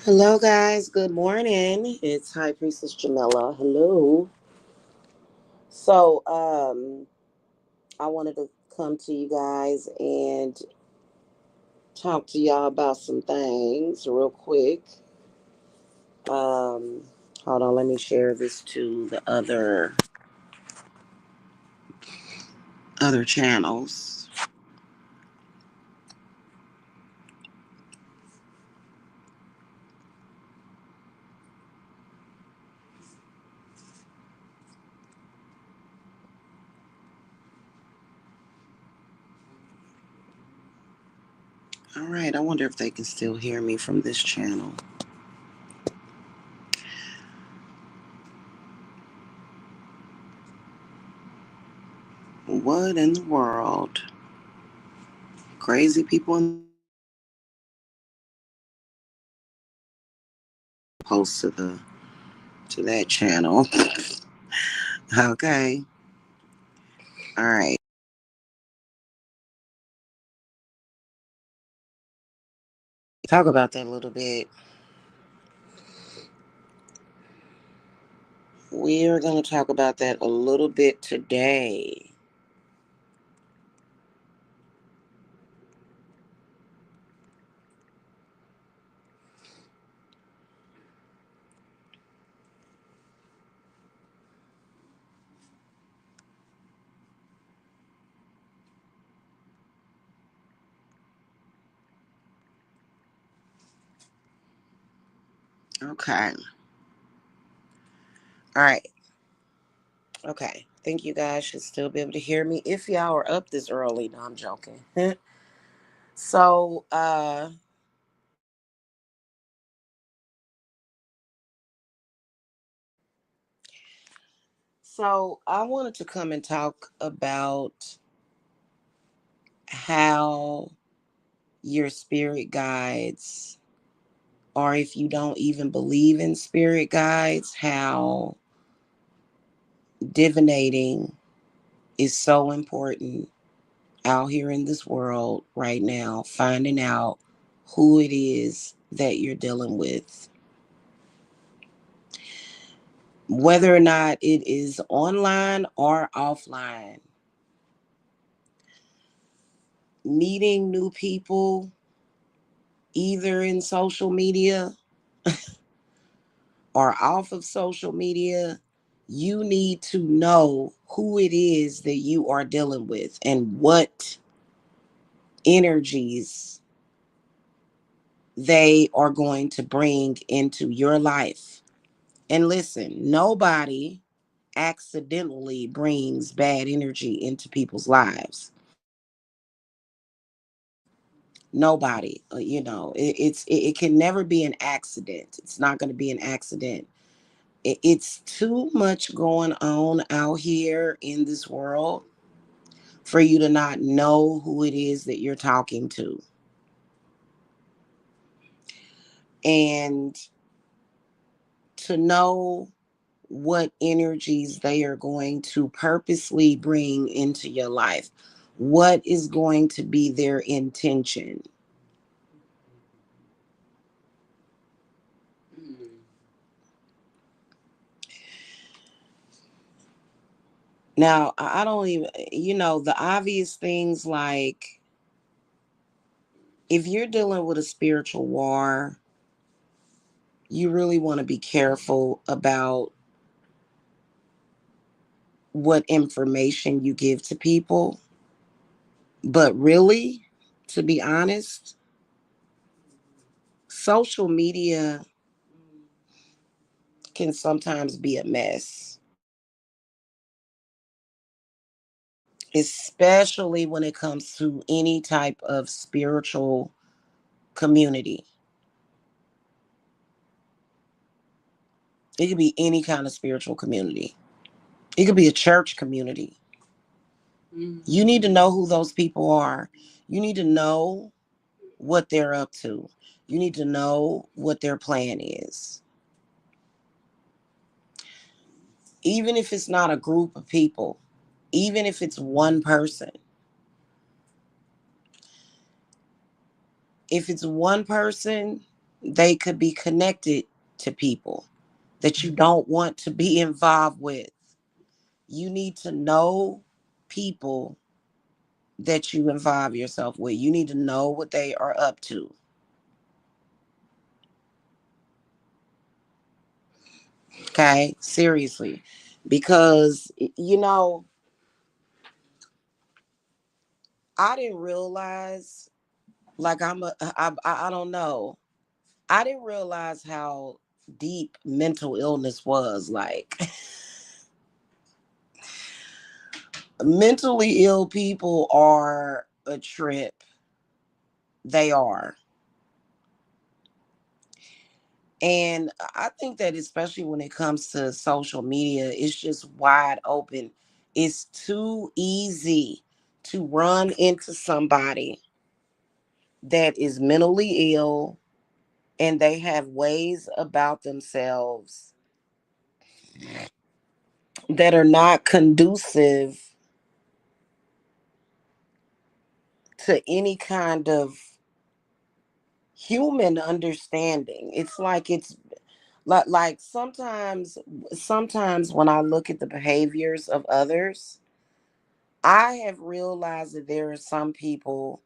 Hello, guys. Good morning. It's High Priestess Jamila. Hello. So, I wanted to come to you guys and talk to y'all about some things real quick. Um, Hold on. Let me share this to the other channels. All right. I wonder if they can still hear me from this channel. What in the world? Crazy people in post to that channel. Okay. All right. Talk about that a little bit. We're going to talk about that a little bit today. Okay. All right. Okay. I think you guys should still be able to hear me if y'all are up this early. No, I'm joking. so, uh, so I wanted to come and talk about how your spirit guides, or if you don't even believe in spirit guides, how divinating is so important out here in this world right now, finding out who it is that you're dealing with. Whether or not it is online or offline, meeting new people, either in social media or off of social media, you need to know who it is that you are dealing with and what energies they are going to bring into your life. And listen, nobody accidentally brings bad energy into people's lives. Nobody, it can never be an accident. It's not going to be an accident. It's too much going on out here in this world for you to not know who it is that you're talking to. And to know what energies they are going to purposely bring into your life. What is going to be their intention? Now, I don't even, the obvious things like if you're dealing with a spiritual war, you really want to be careful about what information you give to people. But really, to be honest, social media can sometimes be a mess, especially when it comes to any type of spiritual community. It could be any kind of spiritual community. It could be a church community. You need to know who those people are. You need to know what they're up to. You need to know what their plan is. Even if it's not a group of people, even if it's one person, if it's one person, They could be connected to people that you don't want to be involved with. You need to know people that you involve yourself with. You need to know what they are up to. Okay? Seriously. Because, I didn't realize, like, I don't know. I didn't realize how deep mental illness was. Like, mentally ill people are a trip. They are. And I think that especially when it comes to social media, it's just wide open. It's too easy to run into somebody that is mentally ill and they have ways about themselves that are not conducive to any kind of human understanding. It's like sometimes when I look at the behaviors of others, I have realized that there are some people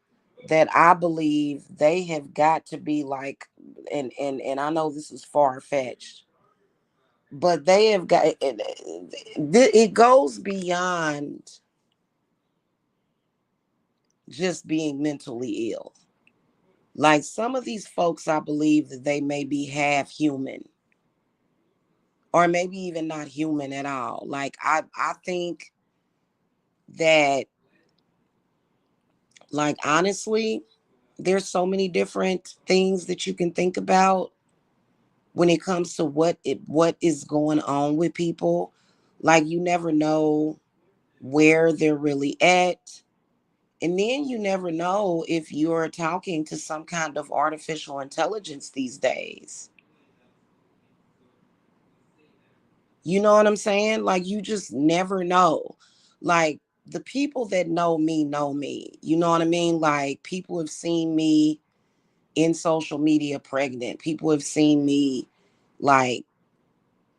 that I believe they have got to be like, and I know this is far fetched, but they have got it goes beyond just being mentally ill. Like some of these folks, I believe that they may be half human, or maybe even not human at all. Like I think that, like, honestly, there's so many different things that you can think about when it comes to what is going on with people. Like, you never know where they're really at, and then you never know if you're talking to some kind of artificial intelligence these days. You know what I'm saying? Like, you just never know. Like, the people that know me. You know what I mean? Like, people have seen me in social media pregnant. People have seen me, like,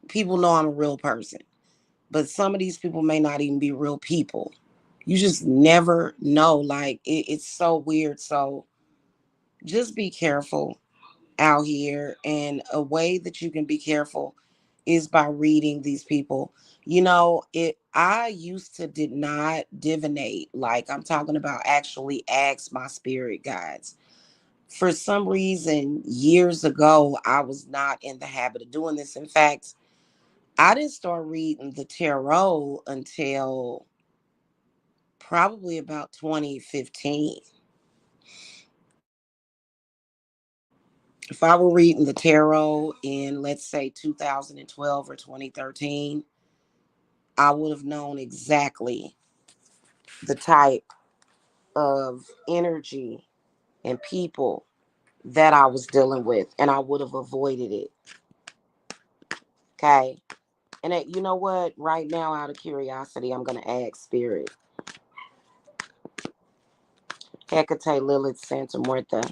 people know I'm a real person. But some of these people may not even be real people. You just never know. Like, it's so weird. So just be careful out here. And a way that you can be careful is by reading these people. I used to did not divinate. Like, I'm talking about actually ask my spirit guides. For some reason, years ago, I was not in the habit of doing this. In fact, I didn't start reading the tarot until probably about 2015. If I were reading the tarot in, let's say, 2012 or 2013, I would have known exactly the type of energy and people that I was dealing with, and I would have avoided it. Okay. And you know what? Right now, out of curiosity, I'm going to ask Spirit, Hecate, Lilith, Santa Muerta,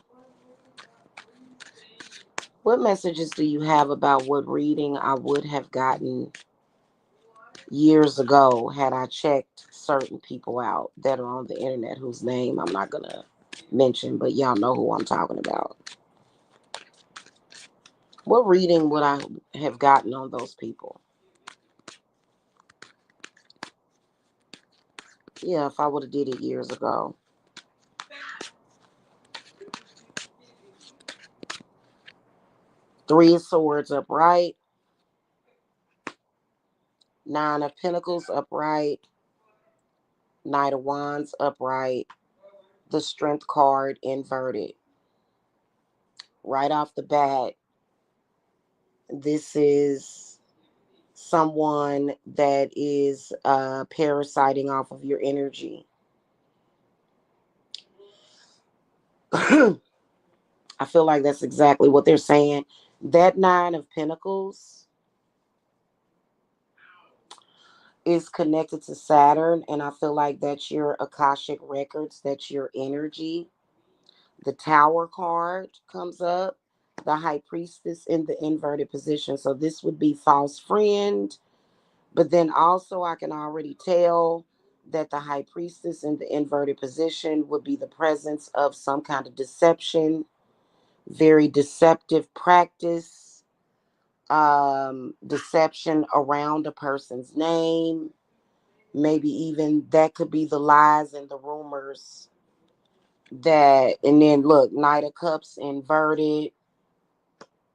what messages do you have about what reading I would have gotten years ago had I checked certain people out that are on the internet whose name I'm not going to mention, but y'all know who I'm talking about? What reading would I have gotten on those people? Yeah, if I would have did it years ago. Three of Swords upright, Nine of Pentacles upright, Knight of Wands upright, the Strength card inverted. Right off the bat, this is someone that is parasiting off of your energy. I feel like that's exactly what they're saying. That Nine of Pentacles is connected to Saturn, and I feel like that's your Akashic records, that's your energy. The Tower card comes up. the high priestess in the inverted position. So this would be false friend. But then also I can already tell that the high priestess in the inverted position would be the presence of some kind of deception, very deceptive practice, deception around a person's name. Maybe even that could be the lies and the rumors that, and then look, Knight of Cups inverted,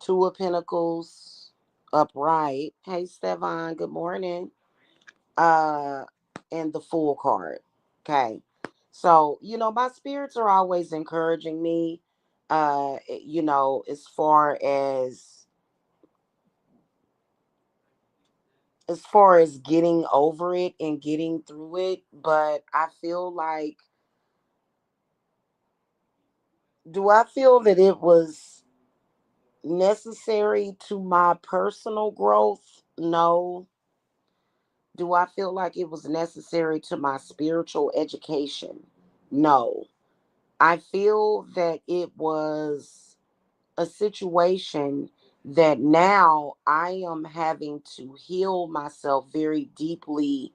Two of Pentacles upright. Hey, Stefan, good morning. Uh, and the Fool card. Okay. So, my spirits are always encouraging me, as far as getting over it and getting through it. But I feel like, do I feel that it was necessary to my personal growth? No. Do I feel like it was necessary to my spiritual education? No. I feel that it was a situation that now I am having to heal myself very deeply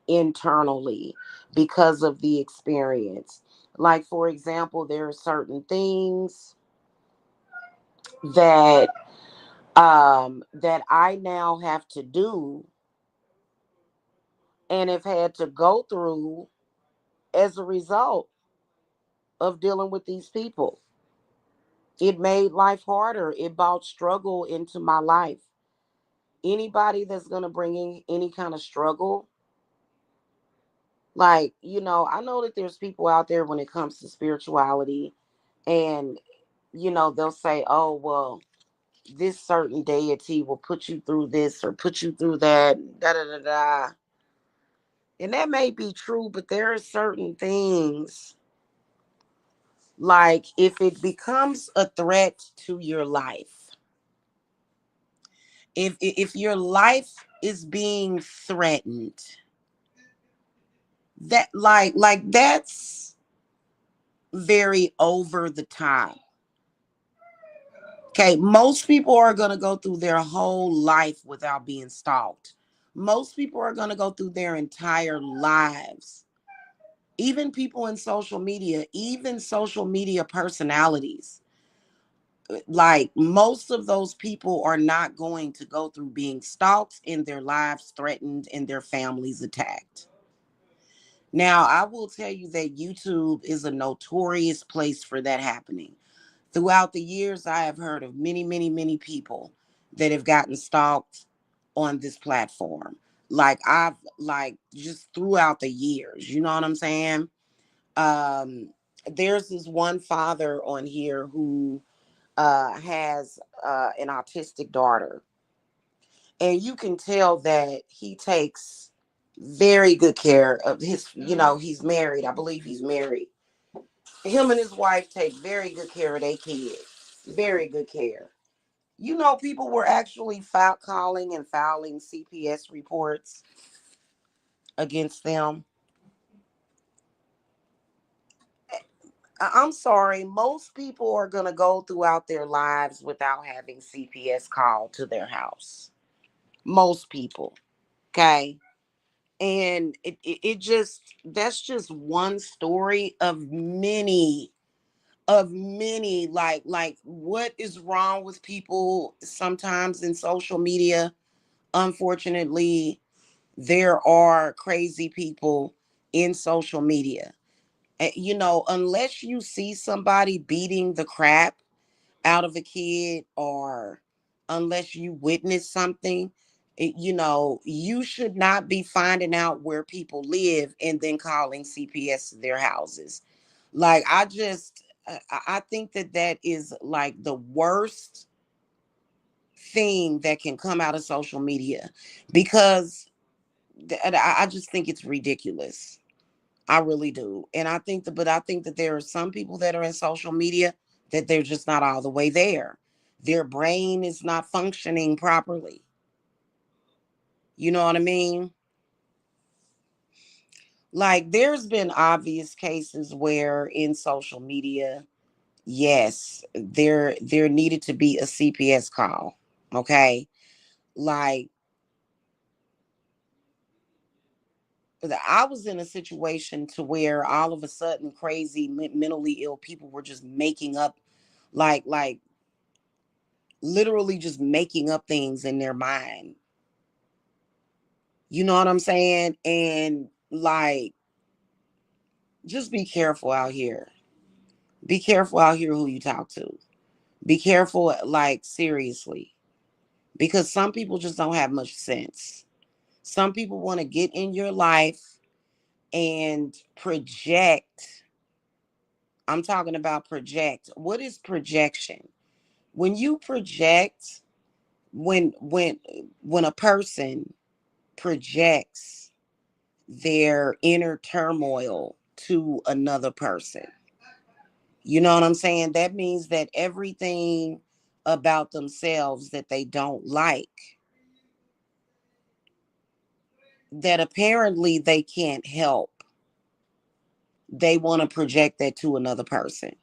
internally because of the experience. Like, for example, there are certain things that that I now have to do and have had to go through as a result of dealing with these people. It made life harder. It brought struggle into my life. Anybody that's going to bring in any kind of struggle, like, I know that there's people out there when it comes to spirituality, and, they'll say, oh, well, this certain deity will put you through this or put you through that, da da da da. And that may be true, but there are certain things, like if it becomes a threat to your life, if your life is being threatened, that like that's very over the top. Okay, most people are going to go through their whole life without being stalked. Most people are going to go through their entire lives. Even people in social media, even social media personalities, like most of those people are not going to go through being stalked and their lives threatened and their families attacked. Now, I will tell you that YouTube is a notorious place for that happening. Throughout the years, I have heard of many, many, many people that have gotten stalked on this platform. Like just throughout the years, you know what I'm saying? Um, there's this one father on here who has an autistic daughter, and you can tell that he takes very good care of his. He's married. I believe he's married. Him and his wife take very good care of their kids. Very good care. People were actually calling and filing CPS reports against them. I'm sorry, most people are going to go throughout their lives without having CPS called to their house. Most people. Okay. And it just, that's just one story of many, like what is wrong with people sometimes in social media. Unfortunately, there are crazy people in social media. Unless you see somebody beating the crap out of a kid, or unless you witness something, you should not be finding out where people live and then calling CPS to their houses. Like, I think that is like the worst thing that can come out of social media, because I just think it's ridiculous. I really do. And I think that there are some people that are in social media that they're just not all the way there. Their brain is not functioning properly. You know what I mean? Like, there's been obvious cases where in social media, yes, there needed to be a CPS call. Okay. Like, I was in a situation to where all of a sudden crazy mentally ill people were just making up, like literally just making up things in their mind. You know what I'm saying? And like, just be careful out here. Be careful out here who you talk to. Be careful, like, seriously, because some people just don't have much sense. Some people want to get in your life and project. I'm talking about project. What is projection? When you project, when a person projects their inner turmoil to another person, you know what I'm saying? That means that everything about themselves that they don't like, that apparently they can't help, they want to project that to another person.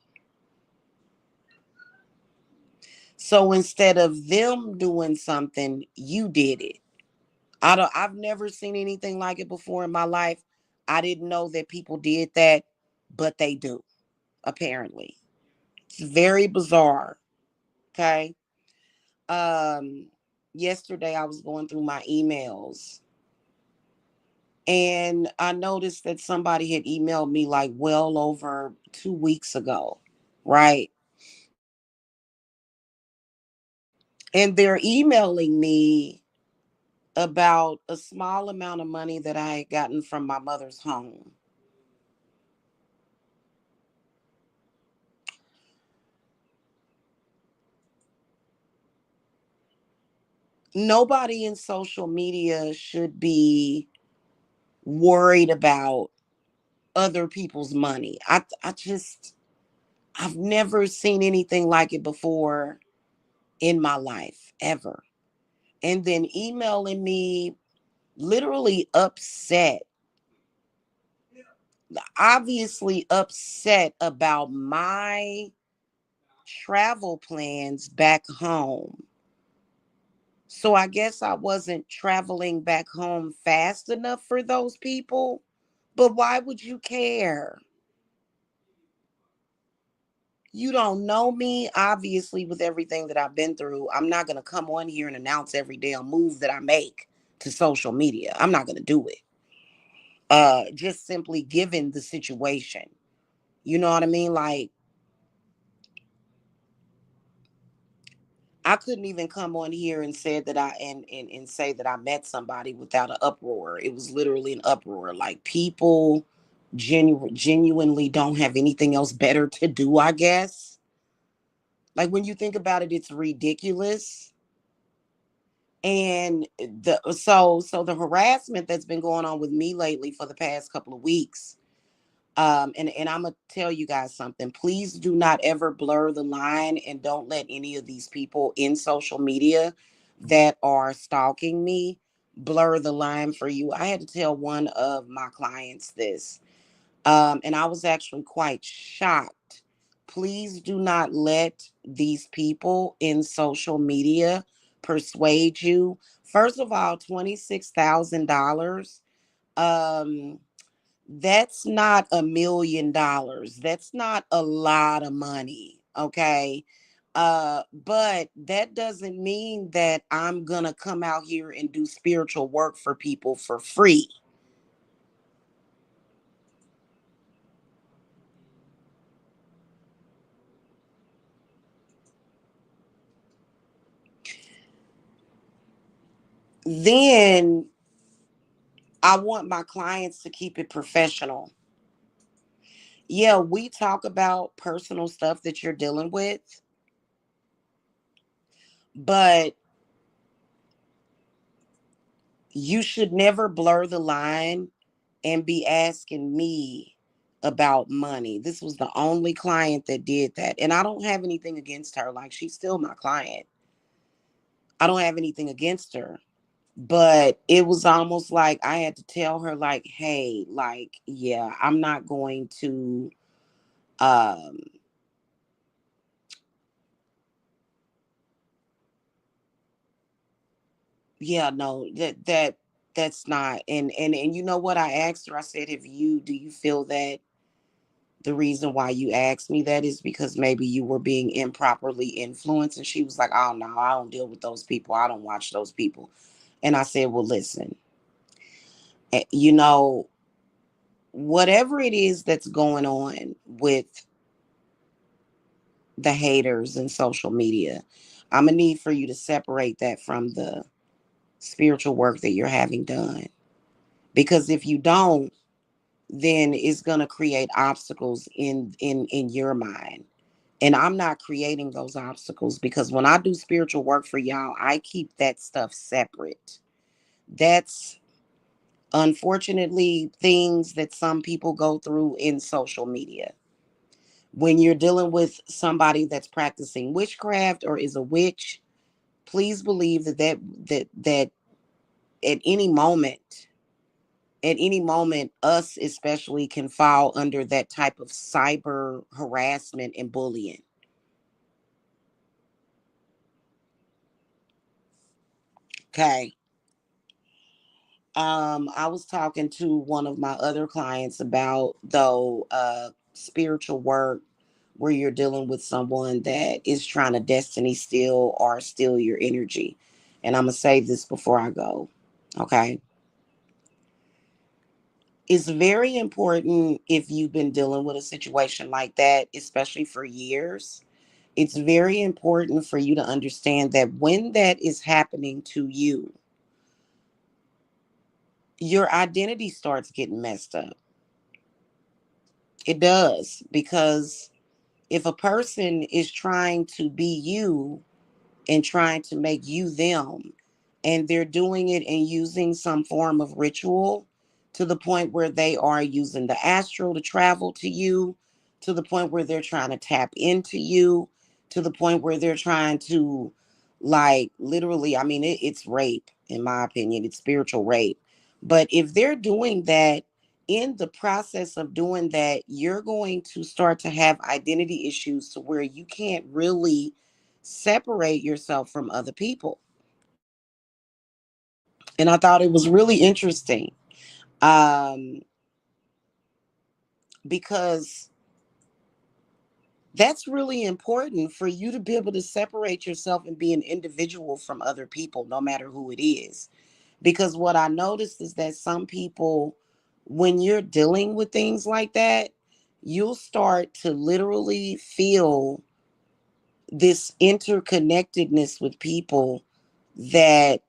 So instead of them doing something, you did it. I've never seen anything like it before in my life. I didn't know that people did that, but they do, apparently. It's very bizarre. Okay. Um Yesterday I was going through my emails and I noticed that somebody had emailed me like well over 2 weeks ago, right? And they're emailing me about a small amount of money that I had gotten from my mother's home. Nobody in social media should be worried about other people's money. I've never seen anything like it before in my life ever. And then emailing me literally upset, obviously upset about my travel plans back home. So I guess I wasn't traveling back home fast enough for those people. But why would you care? You don't know me, obviously, with everything that I've been through. I'm not going to come on here and announce every damn move that I make to social media. I'm not going to do it. Just simply given the situation. You know what I mean? Like, I couldn't even come on here and say that and say that I met somebody without an uproar. It was literally an uproar. Like, people genuinely don't have anything else better to do, I guess. Like, when you think about it, it's ridiculous. And so the harassment that's been going on with me lately for the past couple of weeks, and I'm gonna tell you guys something. Please do not ever blur the line, and don't let any of these people in social media that are stalking me blur the line for you. I had to tell one of my clients this, and I was actually quite shocked. Please do not let these people in social media persuade you. First of all, $26,000. Um, that's not $1 million. That's not a lot of money. Okay. But that doesn't mean that I'm gonna come out here and do spiritual work for people for free. Then I want my clients to keep it professional. Yeah, we talk about personal stuff that you're dealing with, but you should never blur the line and be asking me about money. This was the only client that did that. And I don't have anything against her. Like, she's still my client. I don't have anything against her. But it was almost like I had to tell her, like, hey, like, yeah, I'm not going to um Yeah, no, that's not. And you know what, I asked her, I said, "Have you do you feel that the reason why you asked me that is because maybe you were being improperly influenced?" And she was like, "Oh no, I don't deal with those people. I don't watch those people." And I said, "Well, listen, you know, whatever it is that's going on with the haters and social media, I'm gonna need for you to separate that from the spiritual work that you're having done. Because if you don't, then it's gonna create obstacles in your mind. And I'm not creating those obstacles, because when I do spiritual work for y'all, I keep that stuff separate. That's unfortunately things that some people go through in social media. When you're dealing with somebody that's practicing witchcraft or is a witch, please believe that at any moment, us especially can fall under that type of cyber harassment and bullying. Okay. I was talking to one of my other clients about, though, spiritual work where you're dealing with someone that is trying to destiny steal or steal your energy. And I'm gonna say this before I go. Okay. It's very important, if you've been dealing with a situation like that, especially for years, it's very important for you to understand that when that is happening to you, your identity starts getting messed up. It does, because if a person is trying to be you and trying to make you them, and they're doing it and using some form of ritual to the point where they are using the astral to travel to you, to the point where they're trying to tap into you, to the point where they're trying to, like, literally, I mean, it's rape. In my opinion, it's spiritual rape. But if they're doing that, in the process of doing that, you're going to start to have identity issues to where you can't really separate yourself from other people. And I thought it was really interesting, um, because that's really important for you to be able to separate yourself and be an individual from other people, no matter who it is. Because what I noticed is that some people, when you're dealing with things like that, you'll start to literally feel this interconnectedness with people that,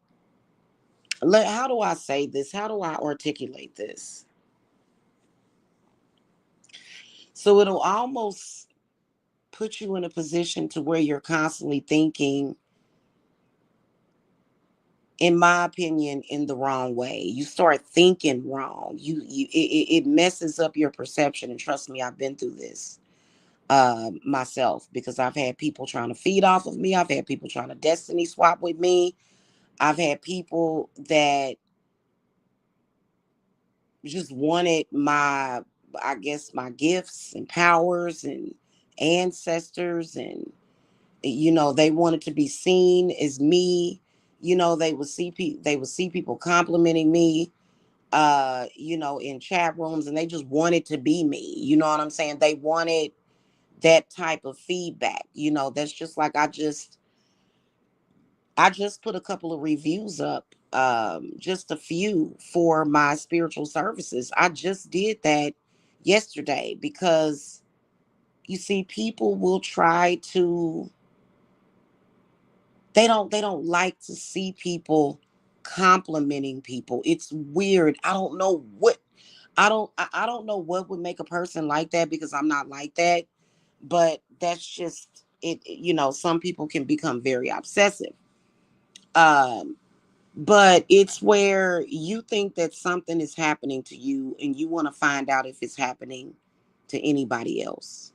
how do I say this? How do I articulate this? So it'll almost put you in a position to where you're constantly thinking, in my opinion, in the wrong way. You start thinking wrong. It messes up your perception. And trust me, I've been through this myself, because I've had people trying to feed off of me. I've had people trying to destiny swap with me. I've had people that just wanted my, I guess, my gifts and powers and ancestors, and they wanted to be seen as me. They would see people complimenting me, in chat rooms, and they just wanted to be me. You know what I'm saying? They wanted that type of feedback. That's just like, I just put a couple of reviews up, just a few, for my spiritual services. I just did that yesterday, because you see, people will try to, they don't like to see people complimenting people. It's weird. I don't know what would make a person like that, because I'm not like that. But that's just it. Some people can become very obsessive. Um, but it's where you think that something is happening to you and you want to find out if it's happening to anybody else.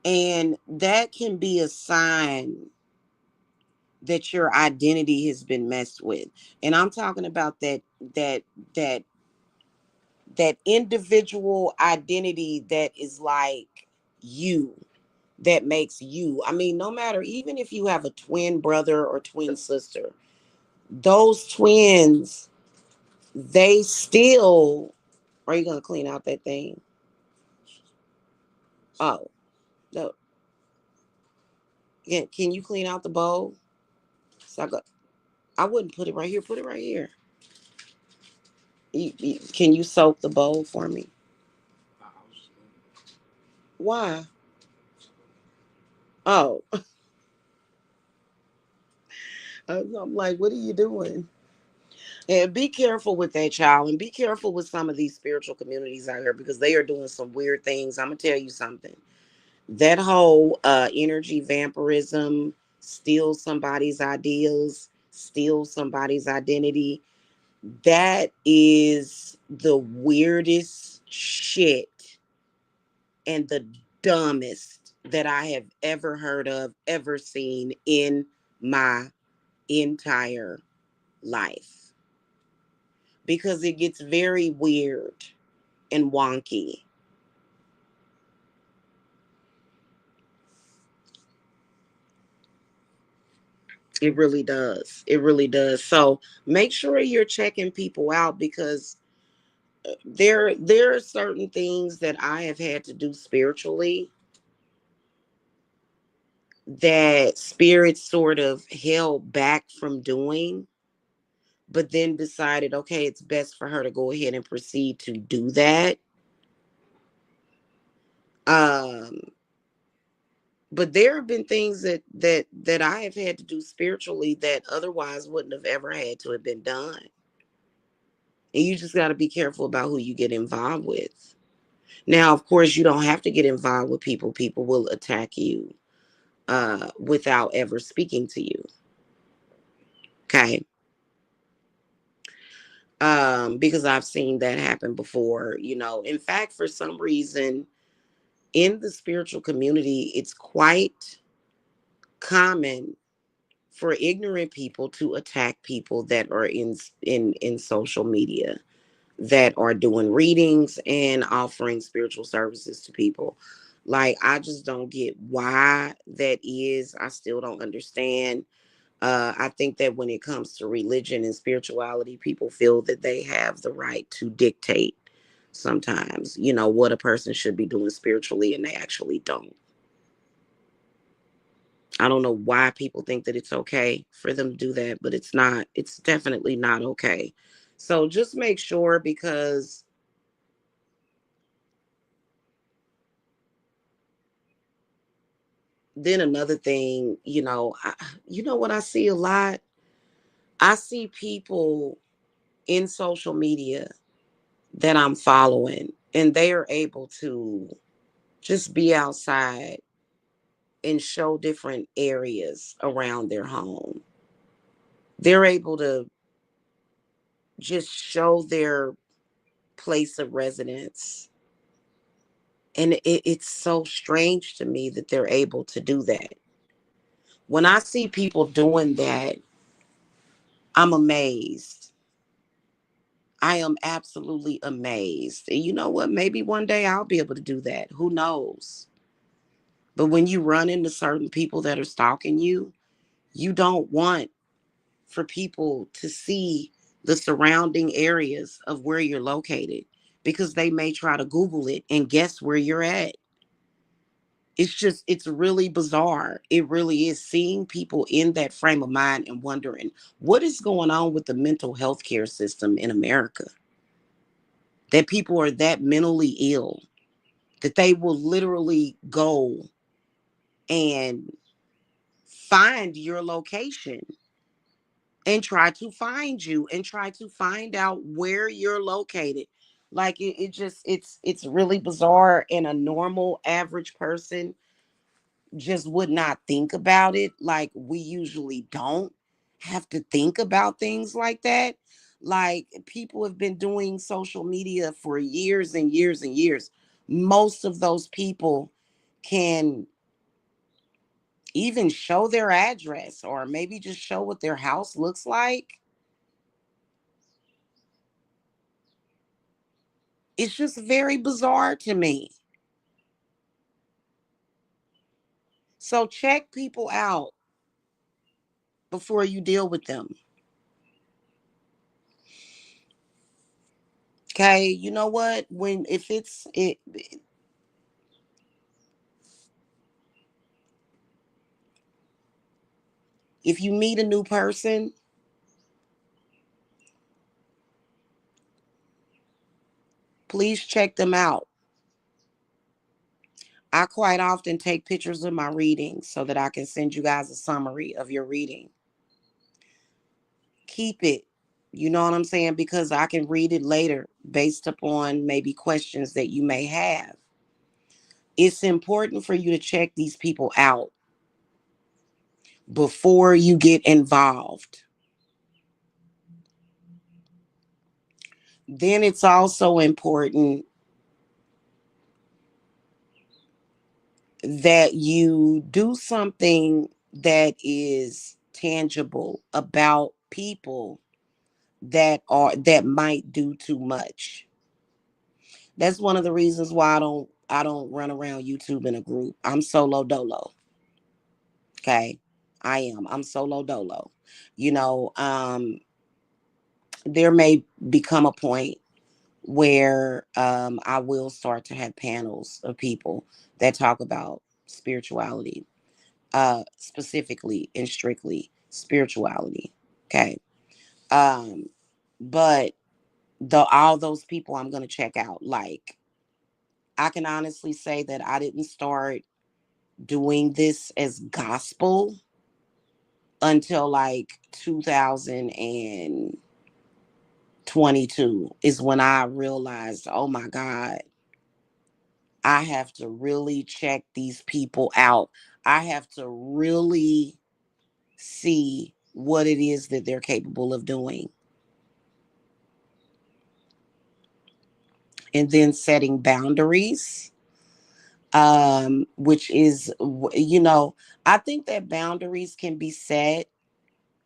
And that can be a sign that your identity has been messed with. And I'm talking about that that individual identity that is like you. that makes you. I mean, no matter, even if you have a twin brother or twin sister, those twins, they still, are you going to clean out that thing? Oh, no. Can you clean out the bowl? So I wouldn't put it right here. Put it right here. Can you soak the bowl for me? Why? Oh, I'm like, what are you doing? And be careful with that, child, and be careful with some of these spiritual communities out here because they are doing some weird things. I'm gonna tell you something. That whole energy vampirism, steal somebody's ideals, steal somebody's identity. That is the weirdest shit and the dumbest that I have ever heard of, ever seen in my entire life. Because it gets very weird and wonky. It really does. It really does. So make sure you're checking people out because there are certain things that I have had to do spiritually that spirit sort of held back from doing, but then decided, okay, it's best for her to go ahead and proceed to do that. Um, but there have been things that I have had to do spiritually that otherwise wouldn't have ever had to have been done. And you just got to be careful about who you get involved with. Now, of course, you don't have to get involved with people. People will attack you without ever speaking to you. Okay. Because I've seen that happen before. In fact, for some reason, in the spiritual community, it's quite common for ignorant people to attack people that are in social media that are doing readings and offering spiritual services to people. Like, I just don't get why that is. I still don't understand. I think that when it comes to religion and spirituality, people feel that they have the right to dictate sometimes, what a person should be doing spiritually, and they actually don't. I don't know why people think that it's okay for them to do that, but it's not. It's definitely not okay. So just make sure, because then another thing, you know what I see a lot? I see people in social media that I'm following, and they are able to just be outside and show different areas around their home. They're able to just show their place of residence. And it's so strange to me that they're able to do that. When I see people doing that, I'm amazed. I am absolutely amazed. And you know what? Maybe one day I'll be able to do that. Who knows? But when you run into certain people that are stalking you, you don't want for people to see the surrounding areas of where you're located, because they may try to Google it and guess where you're at. It's really bizarre. It really is, seeing people in that frame of mind and wondering what is going on with the mental health care system in America. That people are that mentally ill that they will literally go and find your location and try to find you and try to find out where you're located. Like, it just, it's really bizarre, and a normal average person just would not think about it. Like, we usually don't have to think about things like that. Like, people have been doing social media for years and years and years. Most of those people can even show their address, or maybe just show what their house looks like. It's just very bizarre to me. So check people out before you deal with them. Okay, you know what? When if it's it, if you meet a new person, please check them out. I quite often take pictures of my readings so that I can send you guys a summary of your reading. Keep it. You know what I'm saying? Because I can read it later based upon maybe questions that you may have. It's important for you to check these people out before you get involved. Then it's also important that you do something that is tangible about people that might do too much. That's one of the reasons why I don't run around YouTube in a group. I'm solo dolo. Okay. I'm solo dolo. You know, there may become a point where I will start to have panels of people that talk about spirituality, specifically and strictly spirituality. Okay. Um, but all those people I'm gonna check out. Like, I can honestly say that I didn't start doing this as gospel until like 2022 is when I realized, oh my God, I have to really check these people out. I have to really see what it is that they're capable of doing. And then setting boundaries, which is, I think that boundaries can be set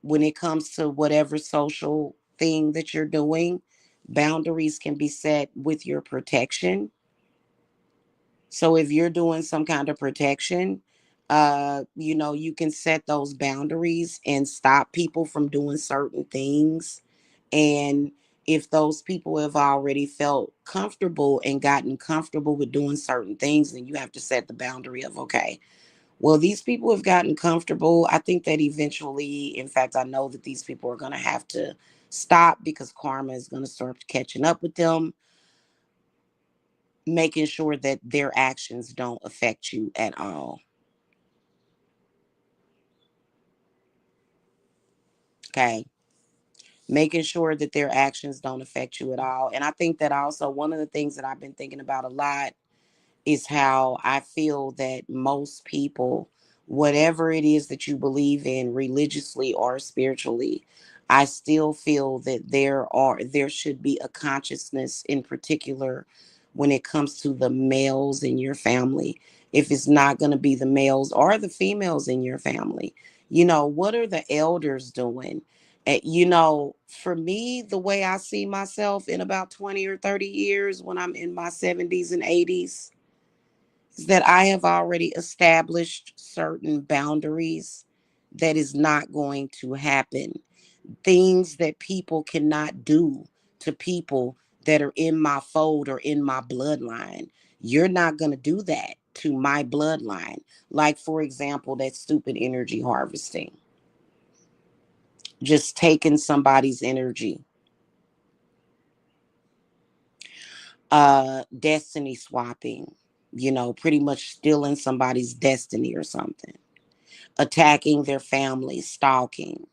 when it comes to whatever social thing that you're doing. Boundaries can be set with your protection. So if you're doing some kind of protection, you can set those boundaries and stop people from doing certain things. And if those people have already felt comfortable and gotten comfortable with doing certain things, then you have to set the boundary of, okay, well, these people have gotten comfortable. I think that eventually, in fact, I know that these people are going to have to stop because karma is going to start catching up with them, making sure that their actions don't affect you at all. Okay. Making sure that their actions don't affect you at all. And I think that also one of the things that I've been thinking about a lot is how I feel that most people, whatever it is that you believe in religiously or spiritually, I still feel that there should be a consciousness in particular when it comes to the males in your family. If it's not going to be the males or the females in your family, what are the elders doing? For me, the way I see myself in about 20 or 30 years when I'm in my 70s and 80s, is that I have already established certain boundaries that is not going to happen. Things that people cannot do to people that are in my fold or in my bloodline. You're not going to do that to my bloodline. Like, for example, that stupid energy harvesting, just taking somebody's energy, destiny swapping, pretty much stealing somebody's destiny or something, attacking their family, stalking.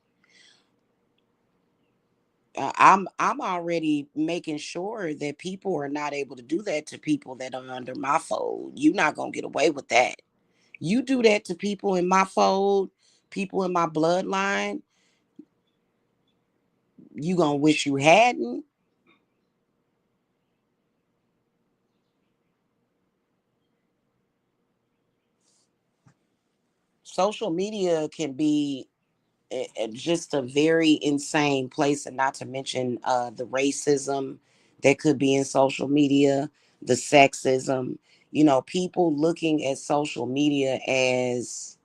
I'm already making sure that people are not able to do that to people that are under my fold. You're not gonna get away with that. You do that to people in my fold, people in my bloodline, you gonna wish you hadn't. Social media can be just a very insane place, and not to mention the racism that could be in social media, the sexism, people looking at social media as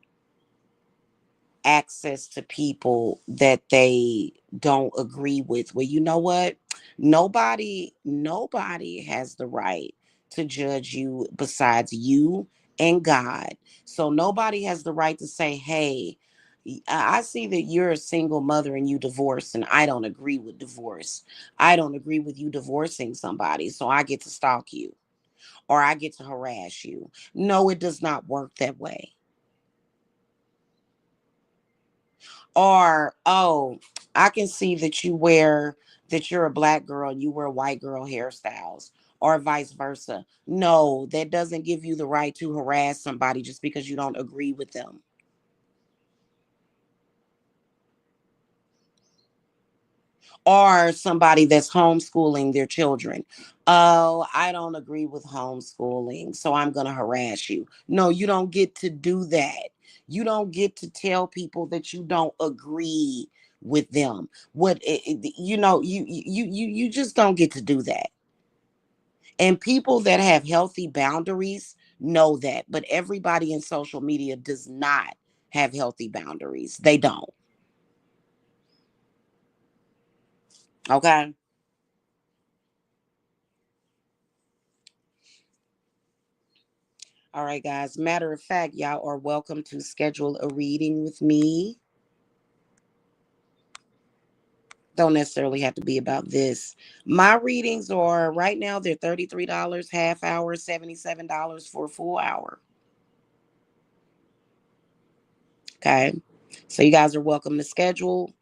access to people that they don't agree with. Well, you know what? Nobody has the right to judge you besides you and God. So nobody has the right to say, "Hey, I see that you're a single mother and you divorced, and I don't agree with divorce. I don't agree with you divorcing somebody, so I get to stalk you or I get to harass you." No, it does not work that way. Or, oh, I can see that you're a black girl and you wear white girl hairstyles, or vice versa. No, that doesn't give you the right to harass somebody just because you don't agree with them. Or somebody that's homeschooling their children. Oh, I don't agree with homeschooling, so I'm going to harass you. No, you don't get to do that. You don't get to tell people that you don't agree with them. You just don't get to do that. And people that have healthy boundaries know that, but everybody in social media does not have healthy boundaries. They don't. Okay? All right, guys. Matter of fact, y'all are welcome to schedule a reading with me. Don't necessarily have to be about this. My readings are right now, they're $33 half hour, $77 for a full hour. Okay. So you guys are welcome to schedule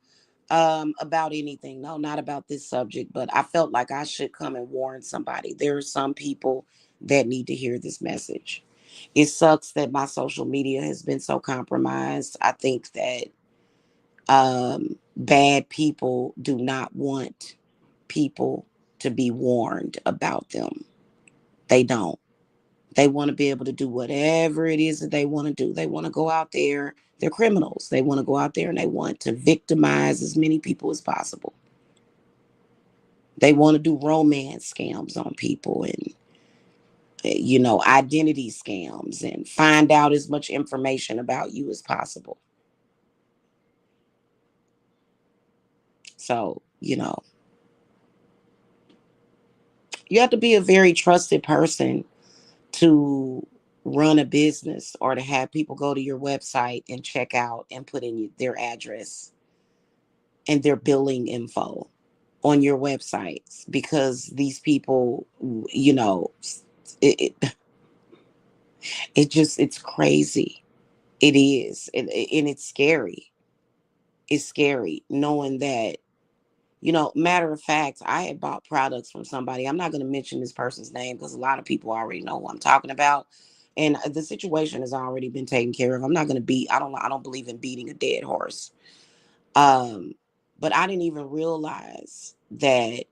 about anything. No, not about this subject, but I felt like I should come and warn somebody. There are some people that need to hear this message. It sucks that my social media has been so compromised. I think that bad people do not want people to be warned about them. They don't. They want to be able to do whatever it is that they want to do. They want to go out there. They're criminals. They want to go out there and they want to victimize as many people as possible. They want to do romance scams on people and, identity scams and find out as much information about you as possible. So, you have to be a very trusted person to run a business or to have people go to your website and check out and put in their address and their billing info on your websites, because these people, it, it, it's crazy. It is. And it's scary. It's scary knowing that, matter of fact, I had bought products from somebody. I'm not going to mention this person's name because a lot of people already know who I'm talking about. And the situation has already been taken care of. I'm not going to beat, I don't believe in beating a dead horse. Um, but I didn't even realize that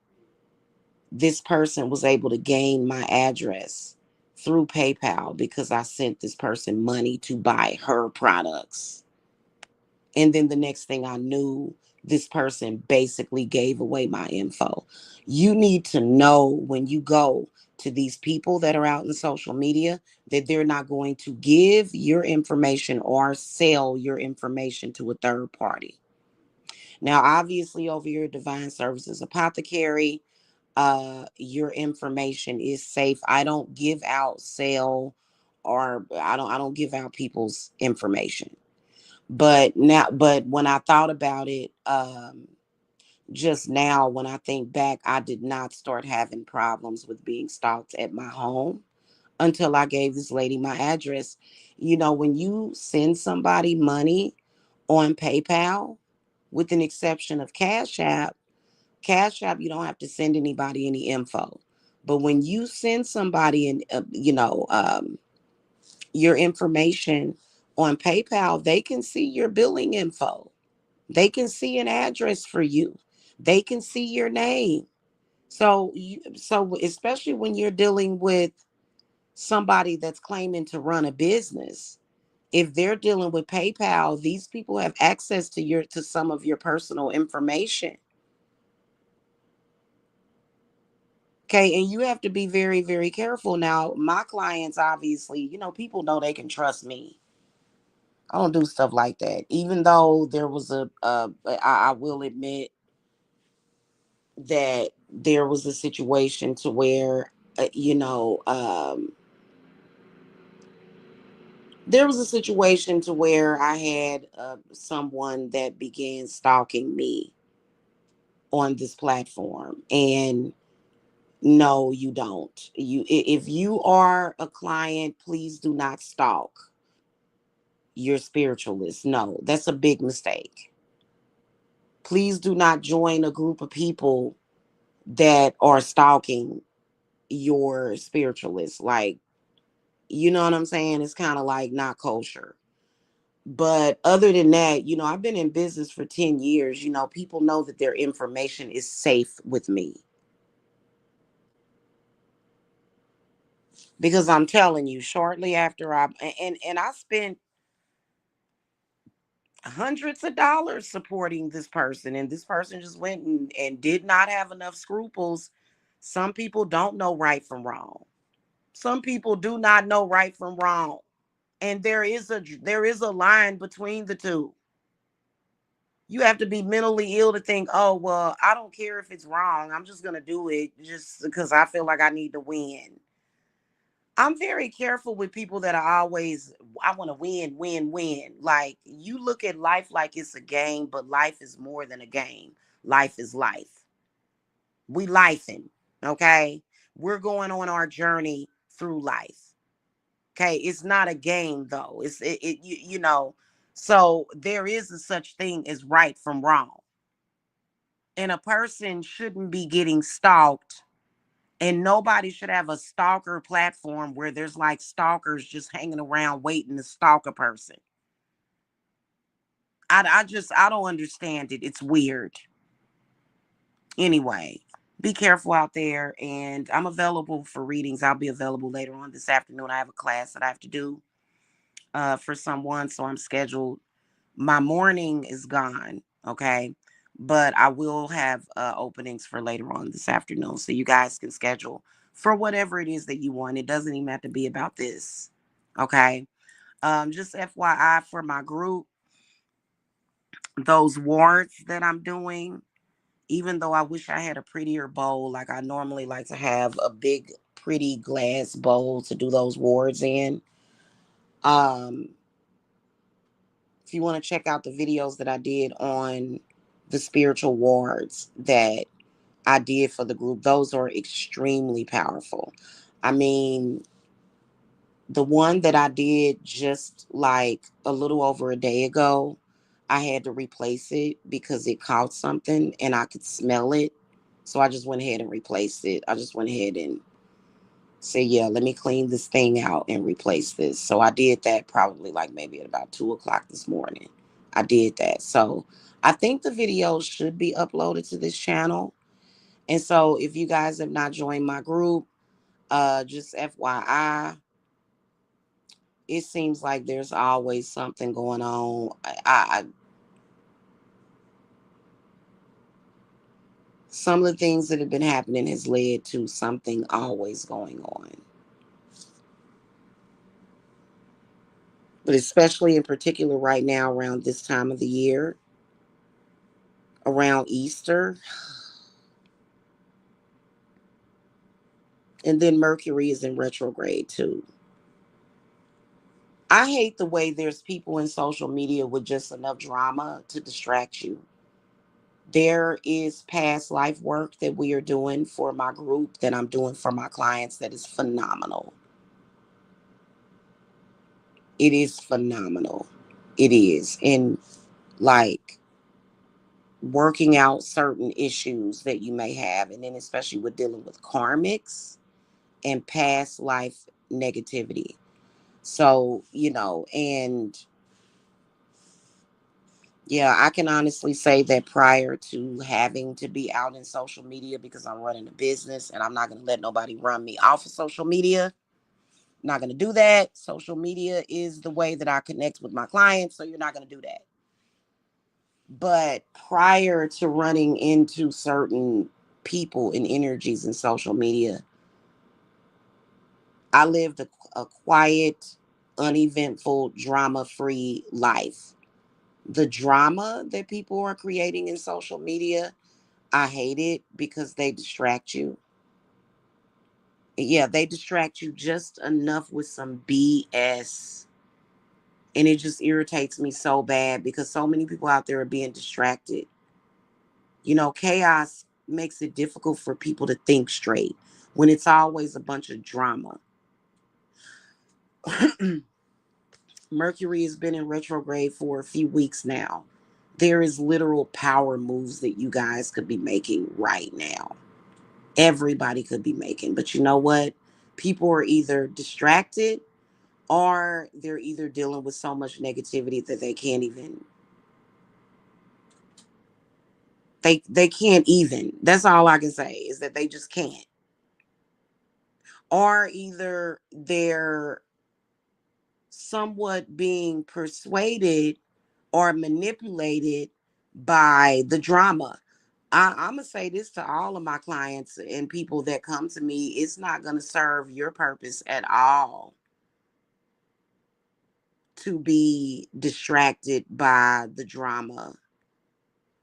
this person was able to gain my address through PayPal because I sent this person money to buy her products. And then the next thing I knew, this person basically gave away my info. You need to know when you go to these people that are out in social media that they're not going to give your information or sell your information to a third party. Now, obviously, over your Divine Services Apothecary, your information is safe. I don't give out sell or I don't give out people's information. But when I thought about it, just now, when I think back, I did not start having problems with being stalked at my home until I gave this lady my address. When you send somebody money on PayPal, with an exception of Cash App, you don't have to send anybody any info. But when you send somebody your information on PayPal, they can see your billing info. They can see an address for you. They can see your name. So especially when you're dealing with somebody that's claiming to run a business, if they're dealing with PayPal, these people have access to some of your personal information. Okay, and you have to be very, very careful. Now, my clients, obviously, people know they can trust me. I don't do stuff like that. Even though there was I will admit that there was a situation to where, you know, there was a situation to where I had someone that began stalking me on this platform. And no, you don't. If you are a client, please do not stalk your spiritualist. No, that's a big mistake. Please do not join a group of people that are stalking your spiritualist. Like, you know what I'm saying? It's kind of like not kosher. But other than that, you know, I've been in business for 10 years. You know, people know that their information is safe with me. Because I'm telling you, shortly after and I spent hundreds of dollars supporting this person, and this person just went and did not have enough scruples. Some people don't know right from wrong. Some people do not know right from wrong. And there is a line between the two. You have to be mentally ill to think, oh, well, I don't care if it's wrong. I'm just going to do it just because I feel like I need to win. I'm very careful with people that are always, I want to win, win, win. Like, you look at life like it's a game, but life is more than a game. Life is life. We lifing, okay? We're going on our journey through life. Okay, it's not a game though. You know, so there is a such thing as right from wrong. And a person shouldn't be getting stalked, and nobody should have a stalker platform where there's like stalkers just hanging around waiting to stalk a person. I don't understand it. It's weird. Anyway, be careful out there, and I'm available for readings. I'll be available later on this afternoon. I have a class that I have to do for someone, so I'm scheduled. My morning is gone, okay? But I will have openings for later on this afternoon. So you guys can schedule for whatever it is that you want. It doesn't even have to be about this, okay? Just FYI for my group, those wards that I'm doing, even though I wish I had a prettier bowl, like I normally like to have a big, pretty glass bowl to do those wards in. Um, if you want to check out the videos that I did on the spiritual wards that I did for the group, those are extremely powerful. I mean, the one that I did just like a little over a day ago, I had to replace it because it caught something and I could smell it. So I just went ahead and replaced it. I just went ahead and say, yeah, let me clean this thing out and replace this. So I did that probably like maybe at about 2 o'clock this morning. I did that. So I think the videos should be uploaded to this channel. And so if you guys have not joined my group, just FYI, it seems like there's always something going on. Some of the things that have been happening has led to something always going on. But especially in particular right now around this time of the year, around Easter, and then Mercury is in retrograde too. I hate the way there's people in social media with just enough drama to distract you. There is past life work that we are doing for my group, that I'm doing for my clients, that is phenomenal. It is phenomenal. It is. And like working out certain issues that you may have, and then especially with dealing with karmics and past life negativity. So, you know, and yeah, I can honestly say that prior to having to be out in social media, because I'm running a business and I'm not going to let nobody run me off of social media. I'm not going to do that. Social media is the way that I connect with my clients, so you're not going to do that. But prior to running into certain people and energies in social media, I lived a quiet, uneventful, drama-free life. The drama that people are creating in social media, I hate it because they distract you. Yeah, they distract you just enough with some BS. And it just irritates me so bad because so many people out there are being distracted. Chaos makes it difficult for people to think straight when it's always a bunch of drama. Mercury has been in retrograde for a few weeks now. There is literal power moves that you guys could be making right now. Everybody could be making. But you know what? People are either distracted or they're either dealing with so much negativity that they can't even they can't even. That's all I can say is that they just can't. Or either they're somewhat being persuaded or manipulated by the drama. I'm going to say this to all of my clients and people that come to me. It's not going to serve your purpose at all to be distracted by the drama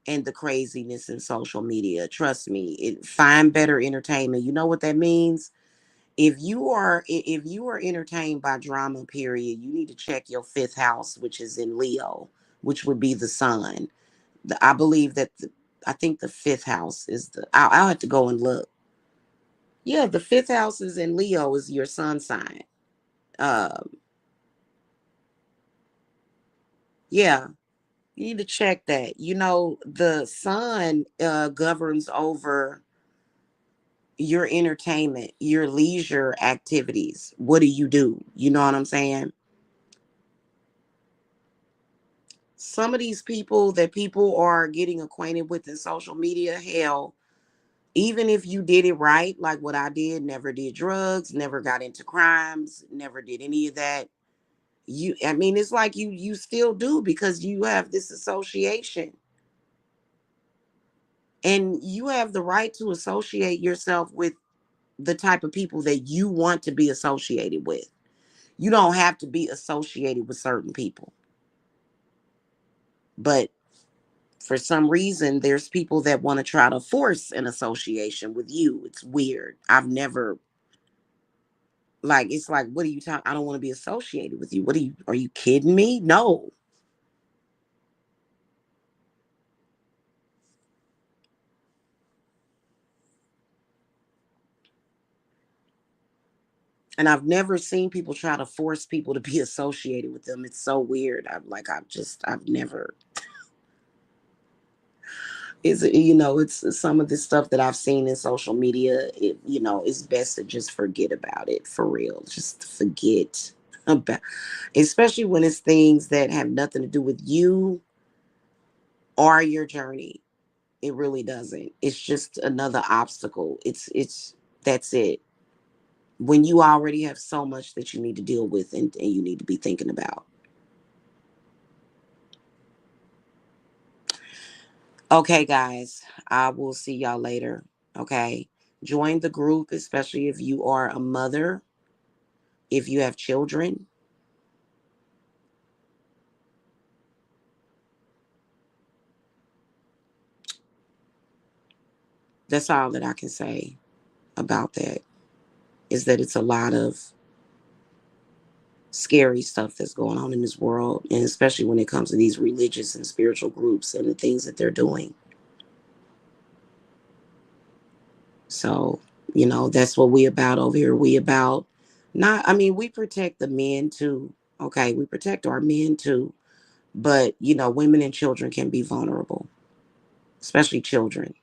and the craziness in social media. Trust me, find better entertainment. You know what that means? If you are entertained by drama, period, you need to check your fifth house, which is in Leo, which would be the sun. I believe that I think the fifth house is I'll have to go and look. Yeah, the fifth house is in Leo, is your sun sign. Um, yeah, you need to check that. The sun governs over your entertainment, your leisure activities. What do you do? You know what I'm saying? Some of these people that people are getting acquainted with in social media, hell, even if you did it right, like what I did, never did drugs, never got into crimes, never did any of that. I mean, it's like you still do because you have this association. And you have the right to associate yourself with the type of people that you want to be associated with. You don't have to be associated with certain people. But for some reason, there's people that want to try to force an association with you. It's weird. I've never, like, it's like, what are you talking? I don't want to be associated with you. Are you kidding me? No. And I've never seen people try to force people to be associated with them. It's so weird. I've never, it's some of this stuff that I've seen in social media. It's best to just forget about it for real. Just forget about, especially when it's things that have nothing to do with you or your journey. It really doesn't. It's just another obstacle. That's it. When you already have so much that you need to deal with and you need to be thinking about. Okay, guys, I will see y'all later. Okay. Join the group, especially if you are a mother, if you have children. That's all that I can say about that, is that it's a lot of scary stuff that's going on in this world, and especially when it comes to these religious and spiritual groups and the things that they're doing. So, that's what we about over here. We about not, I mean, we protect the men too. Okay. We protect our men too. But, women and children can be vulnerable, especially children.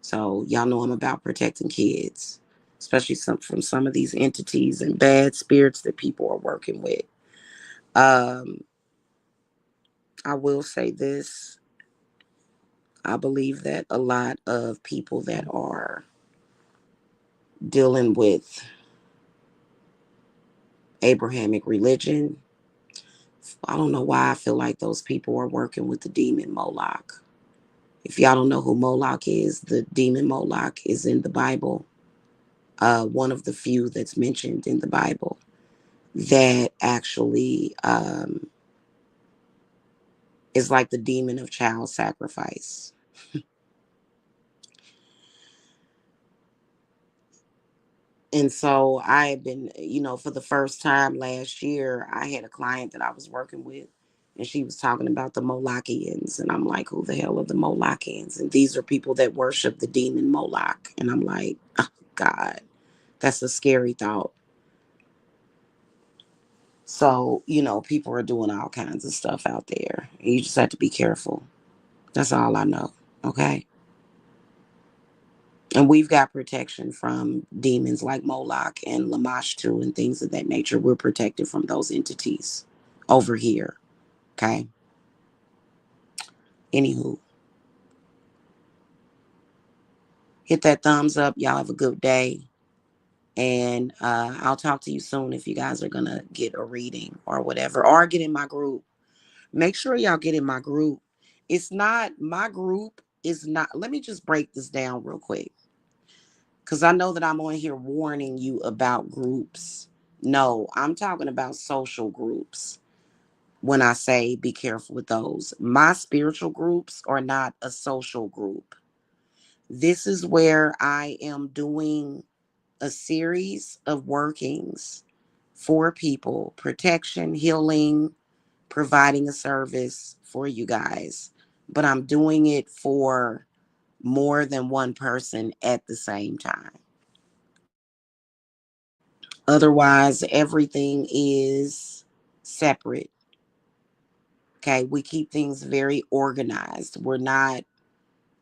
So, y'all know I'm about protecting kids, especially from some of these entities and bad spirits that people are working with. Um, I will say this. I believe that a lot of people that are dealing with Abrahamic religion, I don't know why I feel like those people are working with the demon Moloch. If y'all don't know who Moloch is, the demon Moloch is in the Bible. One of the few that's mentioned in the Bible. that actually is like the demon of child sacrifice. And so I had been, for the first time last year, I had a client that I was working with, and she was talking about the Molochians. And I'm like, who the hell are the Molochians? And these are people that worship the demon Moloch. And I'm like, oh, God, that's a scary thought. So, people are doing all kinds of stuff out there. And you just have to be careful. That's all I know. Okay. And we've got protection from demons like Moloch and Lamashtu and things of that nature. We're protected from those entities over here. Okay. Anywho, hit that thumbs up. Y'all have a good day. And I'll talk to you soon if you guys are going to get a reading or whatever, or get in my group. Make sure y'all get in my group. It's not, my group is not, let me just break this down real quick. Because I know that I'm on here warning you about groups. No, I'm talking about social groups when I say be careful with those. My spiritual groups are not a social group. This is where I am doing a series of workings for people, protection, healing, providing a service for you guys. But I'm doing it for more than one person at the same time. Otherwise, everything is separate. Okay. We keep things very organized. We're not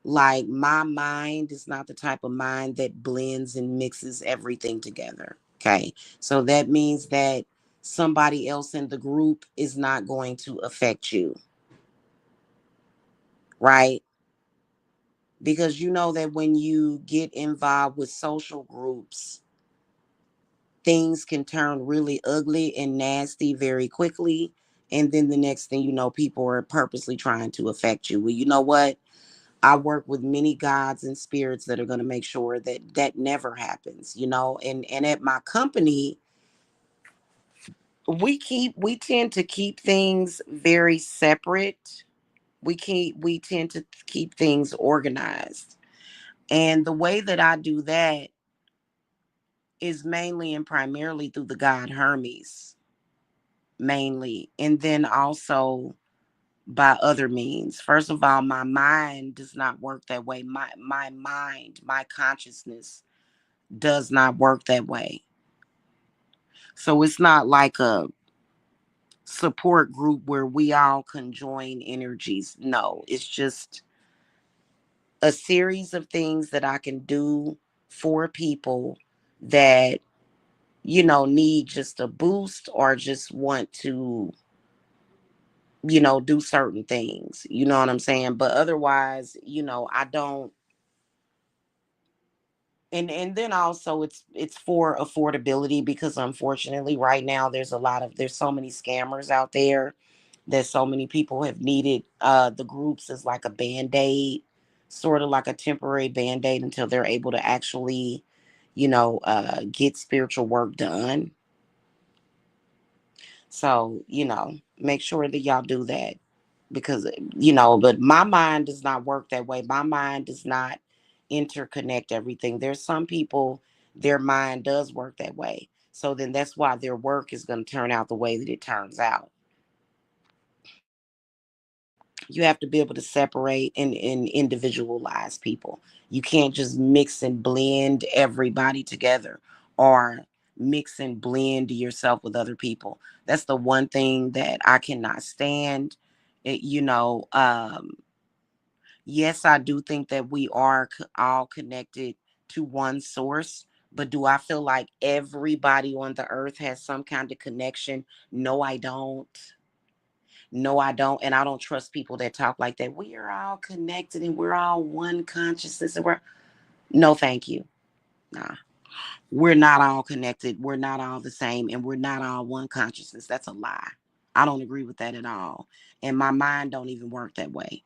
like, my mind is not the type of mind that blends and mixes everything together. Okay. So that means that somebody else in the group is not going to affect you. Right. Because you know that when you get involved with social groups, things can turn really ugly and nasty very quickly. And then the next thing you know, people are purposely trying to affect you. Well, you know what? I work with many gods and spirits that are going to make sure that that never happens, and at my company, we tend to keep things very separate. We tend to keep things organized. And the way that I do that is mainly and primarily through the god Hermes, mainly, and then also by other means. First of all, my mind does not work that way. My mind, my consciousness does not work that way. So it's not like a support group where we all conjoin energies. No, it's just a series of things that I can do for people that, need just a boost or just want to, do certain things. You know what I'm saying? But otherwise, I don't. And then also it's for affordability, because unfortunately right now there's so many scammers out there that so many people have needed the groups as like a band-aid, sort of like a temporary band-aid until they're able to actually get spiritual work done. So make sure that y'all do that, because but my mind does not work that way. My mind does not interconnect everything. There's some people, their mind does work that way, so then that's why their work is going to turn out the way that it turns out. You have to be able to separate and individualize people. You can't just mix and blend everybody together, or mix and blend yourself with other people. That's the one thing that I cannot stand. Yes, I do think that we are all connected to one source, but do I feel like everybody on the earth has some kind of connection? No, I don't. No, I don't. And I don't trust people that talk like that. We are all connected and we're all one consciousness. And no, thank you. Nah, we're not all connected. We're not all the same. And we're not all one consciousness. That's a lie. I don't agree with that at all. And my mind don't even work that way.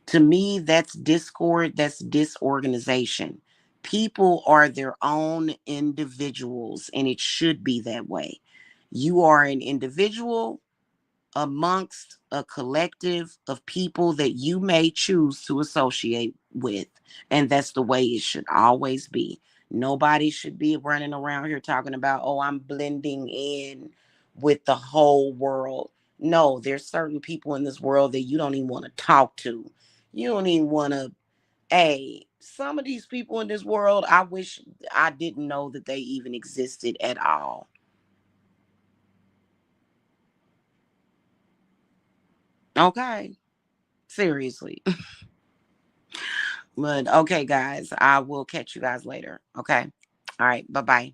To me, that's discord. That's disorganization. People are their own individuals, and it should be that way. You are an individual amongst a collective of people that you may choose to associate with. And that's the way it should always be. Nobody should be running around here talking about, oh, I'm blending in with the whole world. No, there's certain people in this world that you don't even want to talk to. You don't even want to, hey, some of these people in this world, I wish I didn't know that they even existed at all. Okay. Seriously. But okay, guys, I will catch you guys later. Okay. All right. Bye bye.